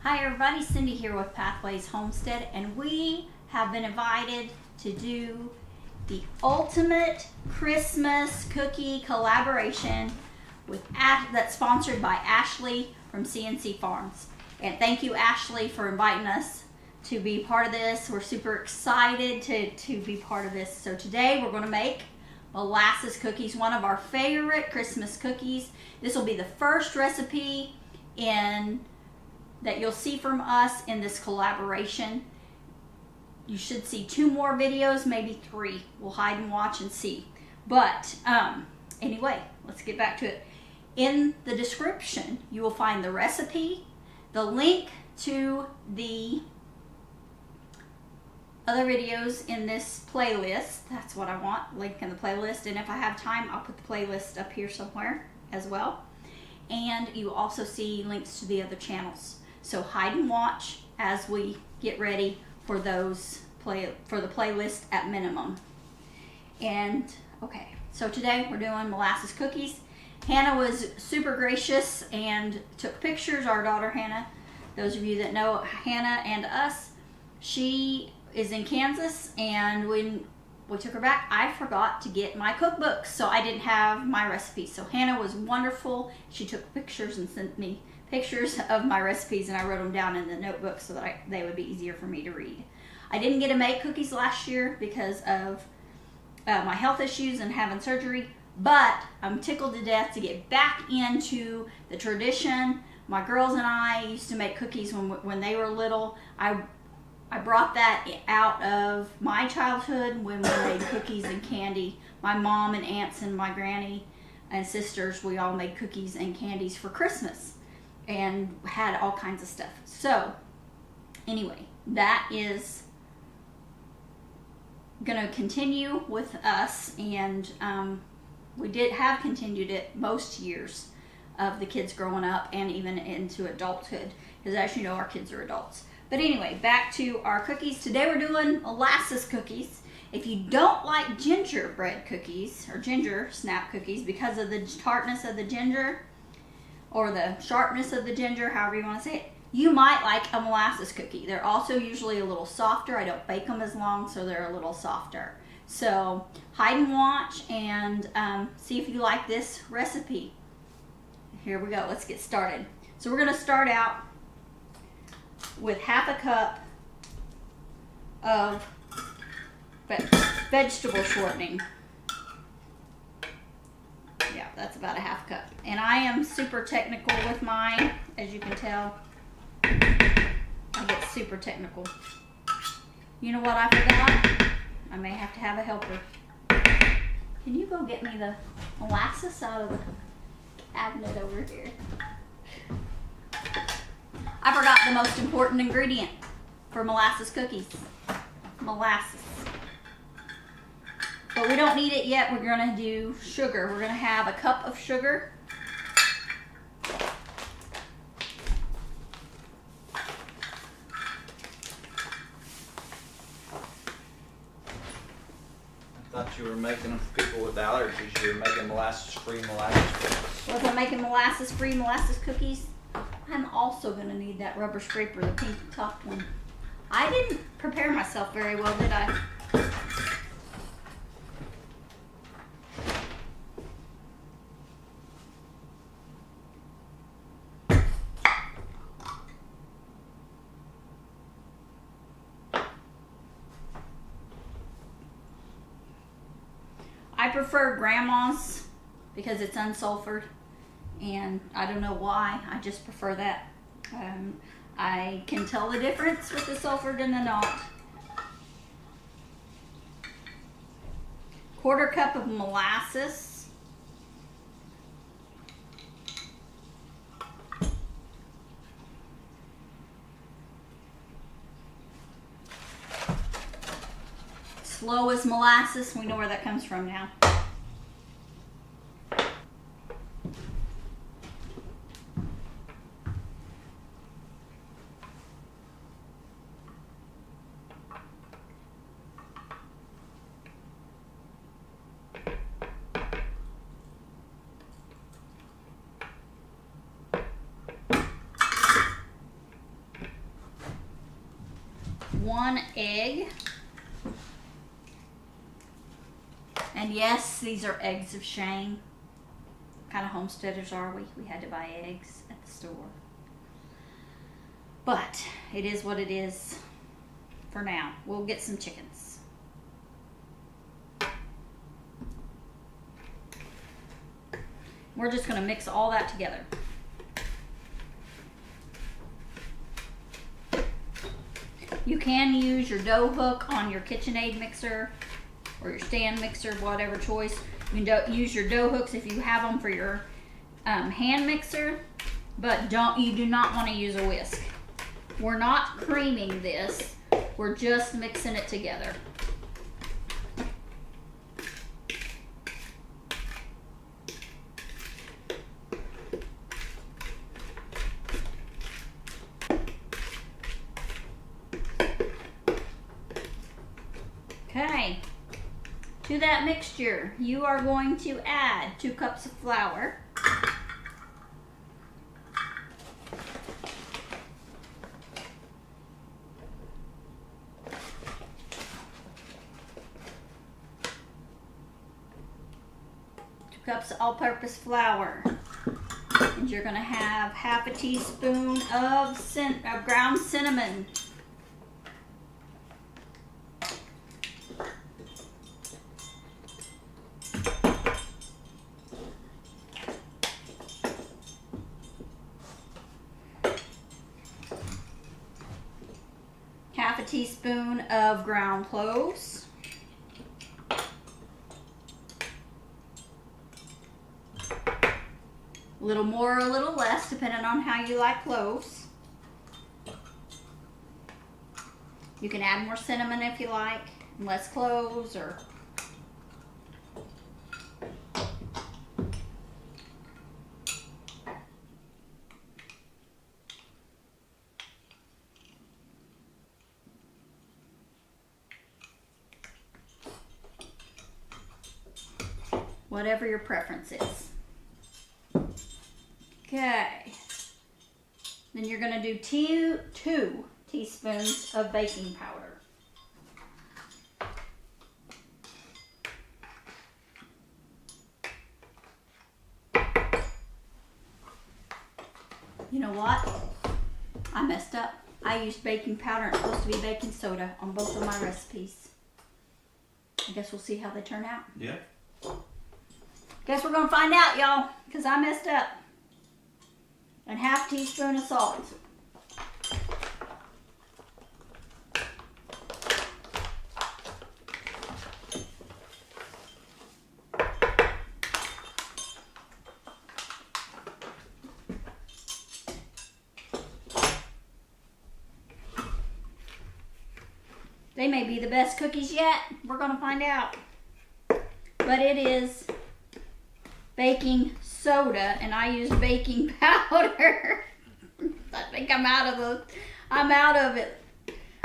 Hi everybody, Cindy here with Pathways Homestead, and we have been invited to do the ultimate Christmas cookie collaboration that's sponsored by Ashley from CNC Farms. And thank you, Ashley, for inviting us to be part of this. We're super excited to be part of this. So today we're going to make molasses cookies, one of our favorite Christmas cookies. This will be the first recipe that you'll see from us in this collaboration. You should see 2 more videos, maybe 3. We'll hide and watch and see. But anyway, let's get back to it. In the description, you will find the recipe, the link to the other videos in this playlist. That's what I want, link in the playlist. And if I have time, I'll put the playlist up here somewhere as well. And you also see links to the other channels. So hide and watch as we get ready for those for the playlist at minimum. And okay, so today we're doing molasses cookies. Hannah was super gracious and took pictures. Our daughter Hannah, those of you that know Hannah and us, she is in Kansas, and when we took her back, I forgot to get my cookbooks, so I didn't have my recipes. So Hannah was wonderful. She took pictures and sent me pictures of my recipes, and I wrote them down in the notebook so that they would be easier for me to read. I didn't get to make cookies last year because of my health issues and having surgery, but I'm tickled to death to get back into the tradition. My girls and I used to make cookies when they were little. I brought that out of my childhood when we made cookies and candy. My mom and aunts and my granny and sisters, we all made cookies and candies for Christmas and had all kinds of stuff. So anyway, that is going to continue with us, and we have continued it most years of the kids growing up and even into adulthood, because as you know, our kids are adults. But anyway, back to our cookies. Today we're doing molasses cookies. If you don't like gingerbread cookies or ginger snap cookies because of the tartness of the ginger or the sharpness of the ginger, however you want to say it, you might like a molasses cookie. They're also usually a little softer. I don't bake them as long, so they're a little softer. So hide and watch and see if you like this recipe. Here we go. Let's get started. So we're going to start out with half a cup of vegetable shortening. Yeah, that's about a half cup. And I am super technical with mine, as you can tell. I get super technical. You know what I forgot? I may have to have a helper. Can you go get me the molasses out of the cabinet over here? I forgot the most important ingredient for molasses cookies. Molasses. But we don't need it yet. We're going to do sugar. We're going to have a cup of sugar. I thought you were making them for people with allergies. You were making molasses-free molasses cookies. Was I making molasses-free molasses cookies? I'm also going to need that rubber scraper, the pink topped one. I didn't prepare myself very well, did I? I prefer Grandma's because it's unsulfured, and I don't know why, I just prefer that. I can tell the difference with the sulfured and the not. 1/4 cup of molasses. Slowest molasses, we know where that comes from now. 1 egg. And yes, these are eggs of shame. What kind of homesteaders are we? We had to buy eggs at the store. But it is what it is for now. We'll get some chickens. We're just going to mix all that together. You can use your dough hook on your KitchenAid mixer or your stand mixer, whatever choice. You can use your dough hooks if you have them for your hand mixer, but you do not want to use a whisk. We're not creaming this, we're just mixing it together. Okay, to that mixture, you are going to add 2 cups of flour, cups of all-purpose flour, and you're going to have half a teaspoon of ground cinnamon, half a teaspoon of ground cloves, a little more or a little less, depending on how you like cloves. You can add more cinnamon if you like, and less cloves, or whatever your preference is. Okay, then you're going to do 2 teaspoons of baking powder. You know what? I messed up. I used baking powder and it's supposed to be baking soda on both of my recipes. I guess we'll see how they turn out. Yeah. Guess we're going to find out, y'all, because I messed up. And half teaspoon of salt. They may be the best cookies yet. We're going to find out. But it is baking soda, and I use baking powder. I think I'm out of it.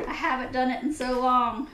I haven't done it in so long.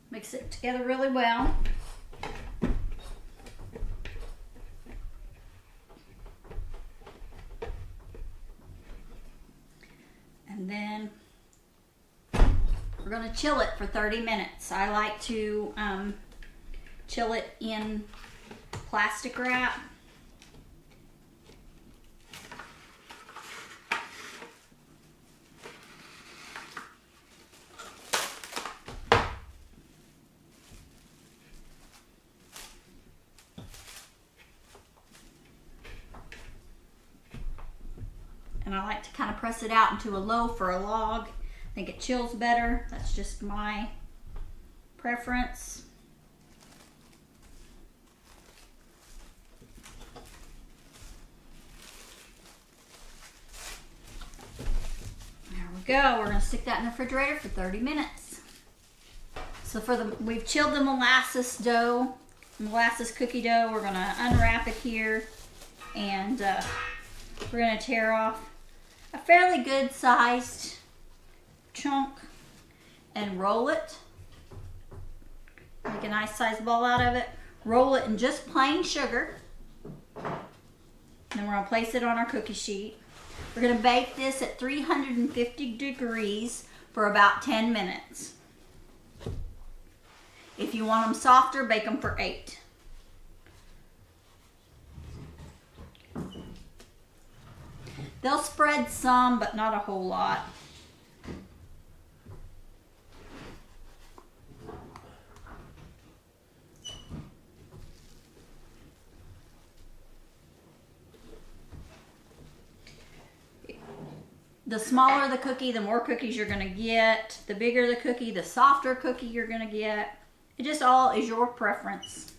Mix it together really well. And then we're going to chill it for 30 minutes. I like to chill it in plastic wrap. and I like to kind of press it out into a loaf or a log. I think it chills better. That's just my preference. There we go. We're going to stick that in the refrigerator for 30 minutes. So we've chilled the molasses dough, molasses cookie dough. We're going to unwrap it here, and we're going to tear off a fairly good sized chunk and roll it. Make a nice sized ball out of it. Roll it in just plain sugar. Then we're going to place it on our cookie sheet. We're going to bake this at 350 degrees for about 10 minutes. If you want them softer, bake them for 8. They'll spread some, but not a whole lot. The smaller the cookie, the more cookies you're going to get. The bigger the cookie, the softer cookie you're going to get. It just all is your preference.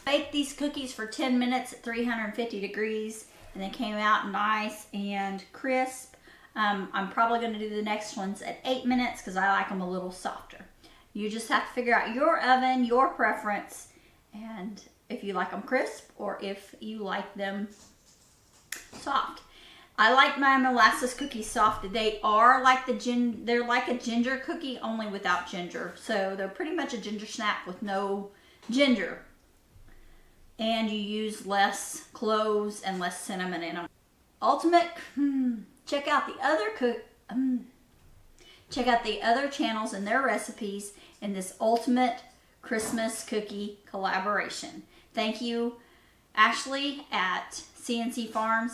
Baked these cookies for 10 minutes at 350 degrees, and they came out nice and crisp. I'm probably going to do the next ones at 8 minutes because I like them a little softer. You just have to figure out your oven, your preference, and if you like them crisp or if you like them soft. I like my molasses cookies soft. They are like they're like a ginger cookie, only without ginger. So they're pretty much a ginger snap with no ginger. And you use less cloves and less cinnamon in them. Ultimate, check out the other channels and their recipes in this Ultimate Christmas Cookie collaboration. Thank you, Ashley at CNC Farm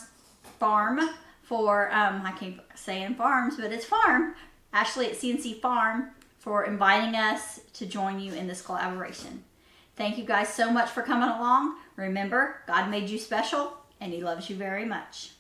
for I keep saying farms, but it's farm. Ashley at CNC Farm for inviting us to join you in this collaboration. Thank you guys so much for coming along. Remember, God made you special and He loves you very much.